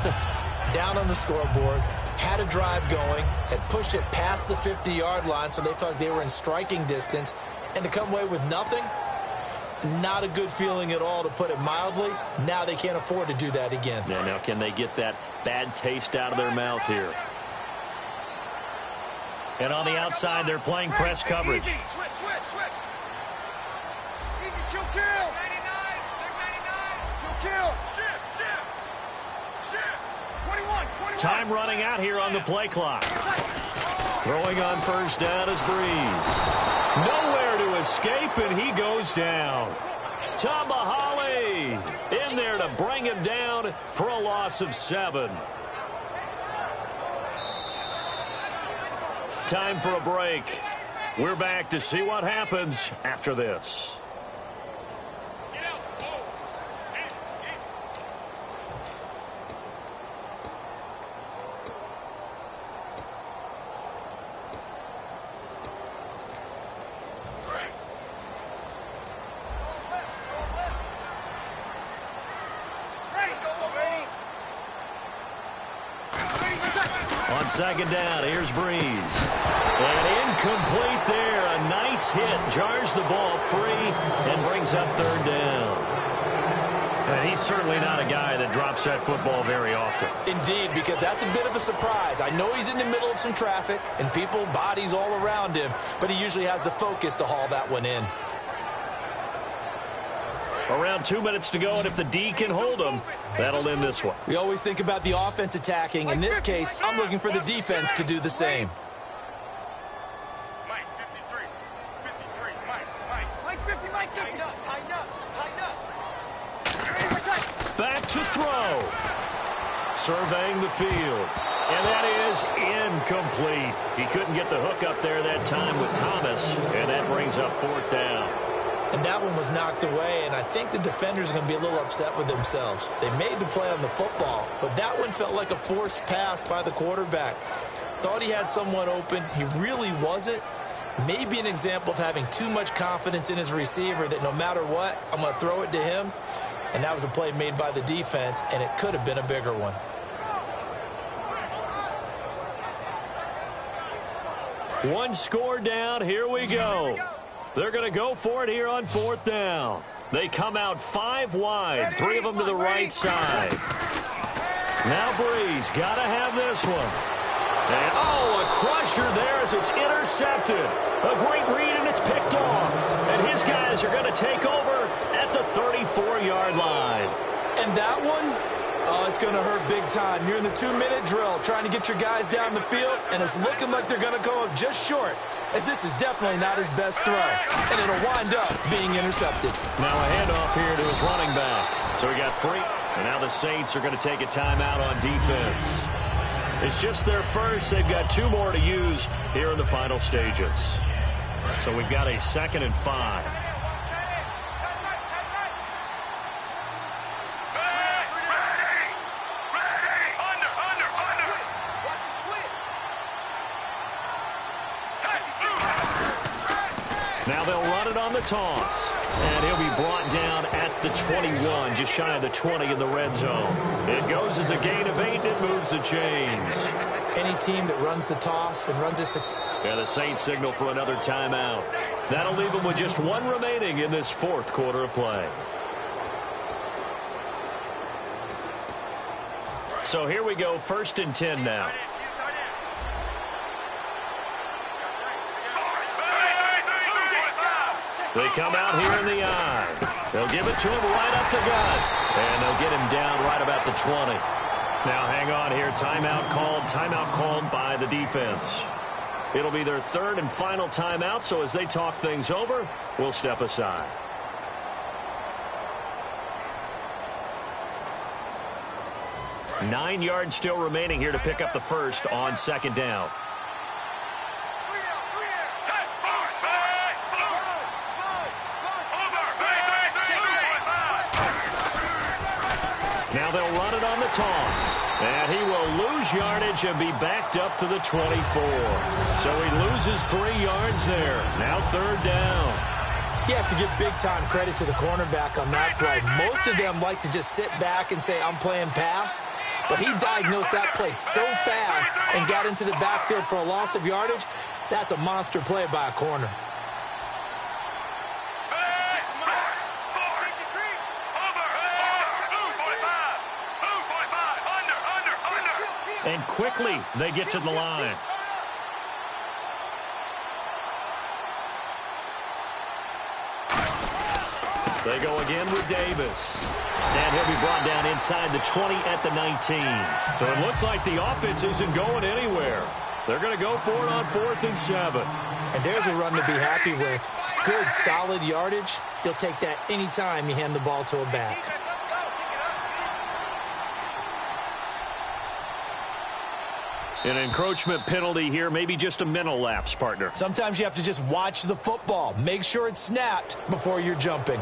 Down on the scoreboard, had a drive going, had pushed it past the 50-yard line, so they thought they were in striking distance, and to come away with nothing, not a good feeling at all, to put it mildly. Now they can't afford to do that again. Yeah, now can they get that bad taste out of their mouth here? And on the outside, they're playing press coverage. Switch. Easy, kill. 99, check 99. Kill. Shift. 21. Time running out here on the play clock. Throwing on first down is Breeze. Nowhere to escape, and he goes down. Tamahali in there to bring him down for a loss of 7. Time for a break. We're back to see what happens after this. On second down, here's Breeze. And incomplete there. A nice hit. Jars the ball free and brings up third down. And he's certainly not a guy that drops that football very often. Indeed, because that's a bit of a surprise. I know he's in the middle of some traffic and people, bodies all around him, but he usually has the focus to haul that one in. Around 2 minutes to go, and if the D can hold them, that'll end this one. We always think about the offense attacking. In this case, I'm looking for the defense to do the same. Mike, 53. Mike 50. Tighten up. Back to throw. Surveying the field. And that is incomplete. He couldn't get the hook up there that time with Thomas, and that brings up fourth down. And that one was knocked away, and I think the defenders are going to be a little upset with themselves. They made the play on the football, but that one felt like a forced pass by the quarterback. Thought he had someone open. He really wasn't. Maybe an example of having too much confidence in his receiver that no matter what, I'm going to throw it to him. And that was a play made by the defense, and it could have been a bigger one. One score down. Here we go. They're going to go for it here on fourth down. They come out 5 wide, 3 of them to the right side. Now Breeze got to have this one. And, a crusher there as it's intercepted. A great read, and it's picked off. And his guys are going to take over at the 34-yard line. And that one, it's going to hurt big time. You're in the 2-minute drill trying to get your guys down the field, and it's looking like they're going to go up just short, as this is definitely not his best throw, and it'll wind up being intercepted. Now a handoff here to his running back. So he got free, and now the Saints are going to take a timeout on defense. It's just their first. They've got 2 more to use here in the final stages. So we've got a 2nd and 5. Now they'll run it on the toss. And he'll be brought down at the 21, just shy of the 20 in the red zone. It goes as a gain of 8, and it moves the chains. Any team that runs the toss and runs a Yeah, the Saints signal for another timeout. That'll leave them with just 1 remaining in this 4th quarter of play. So here we go, 1st and 10 now. They come out here in the eye. They'll give it to him right up the gut. And they'll get him down right about the 20. Now hang on here. Timeout called by the defense. It'll be their 3rd and final timeout, so as they talk things over, we'll step aside. Nine yards still remaining here to pick up the first on 2nd down. Now they'll run it on the toss. And he will lose yardage and be backed up to the 24. So he loses 3 yards there. Now 3rd down. You have to give big-time credit to the cornerback on that play. Most of them like to just sit back and say, I'm playing pass. But he diagnosed that play so fast and got into the backfield for a loss of yardage. That's a monster play by a corner. And quickly, they get to the line. They go again with Davis. And he'll be brought down inside the 20 at the 19. So it looks like the offense isn't going anywhere. They're going to go for it on 4th and 7. And there's a run to be happy with. Good, solid yardage. You'll take that any time you hand the ball to a back. An encroachment penalty here, maybe just a mental lapse, partner. Sometimes you have to just watch the football. Make sure it's snapped before you're jumping.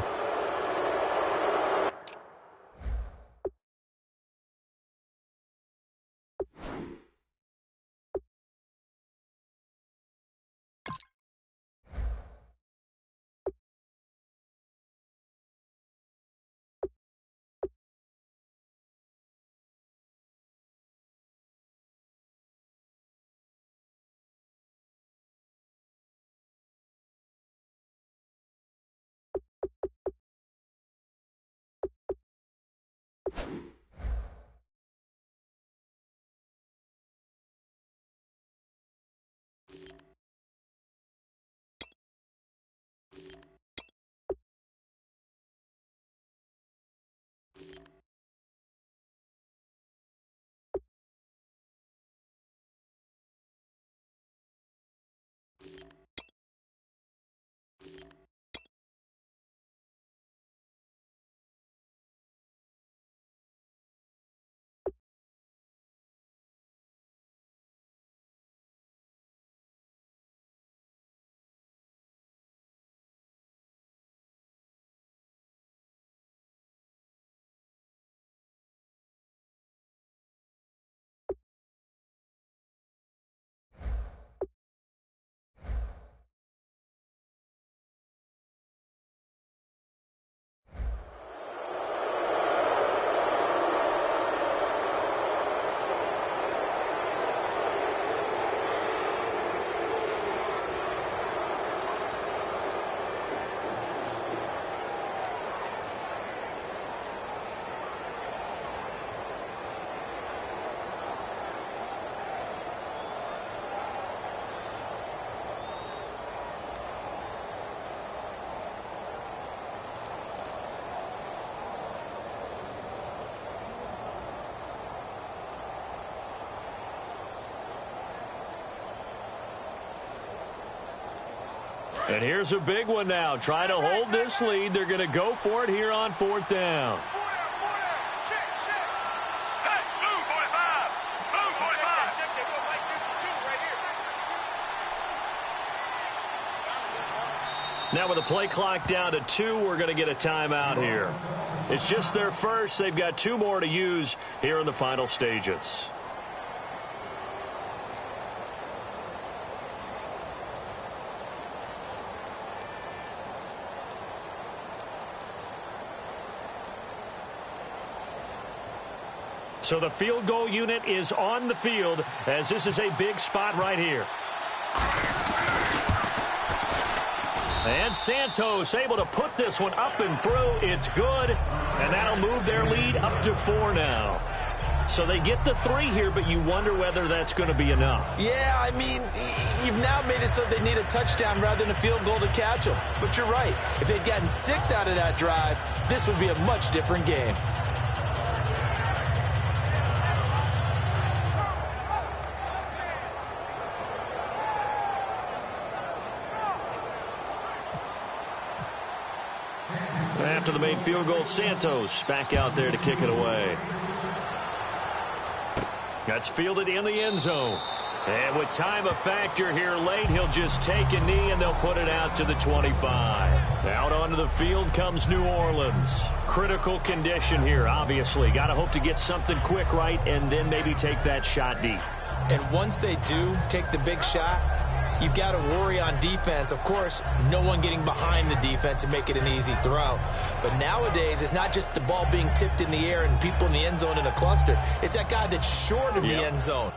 And here's a big one now. Trying to hold this lead. They're going to go for it here on 4th down. Now with the play clock down to 2, we're going to get a timeout here. It's just their first. They've got 2 more to use here in the final stages. So the field goal unit is on the field as this is a big spot right here. And Santos able to put this one up and through. It's good. And that'll move their lead up to 4 now. So they get the 3 here, but you wonder whether that's going to be enough. Yeah, I mean, you've now made it so they need a touchdown rather than a field goal to catch them. But you're right. If they'd gotten 6 out of that drive, this would be a much different game. After the made field goal, Santos back out there to kick it away. That's fielded in the end zone. And with time a factor here late, he'll just take a knee and they'll put it out to the 25. Out onto the field comes New Orleans. Critical condition here, obviously. Got to hope to get something quick right and then maybe take that shot deep. And once they do take the big shot, you've got to worry on defense. Of course, no one getting behind the defense and make it an easy throw. But nowadays, it's not just the ball being tipped in the air and people in the end zone in a cluster. It's that guy that's short of the end zone.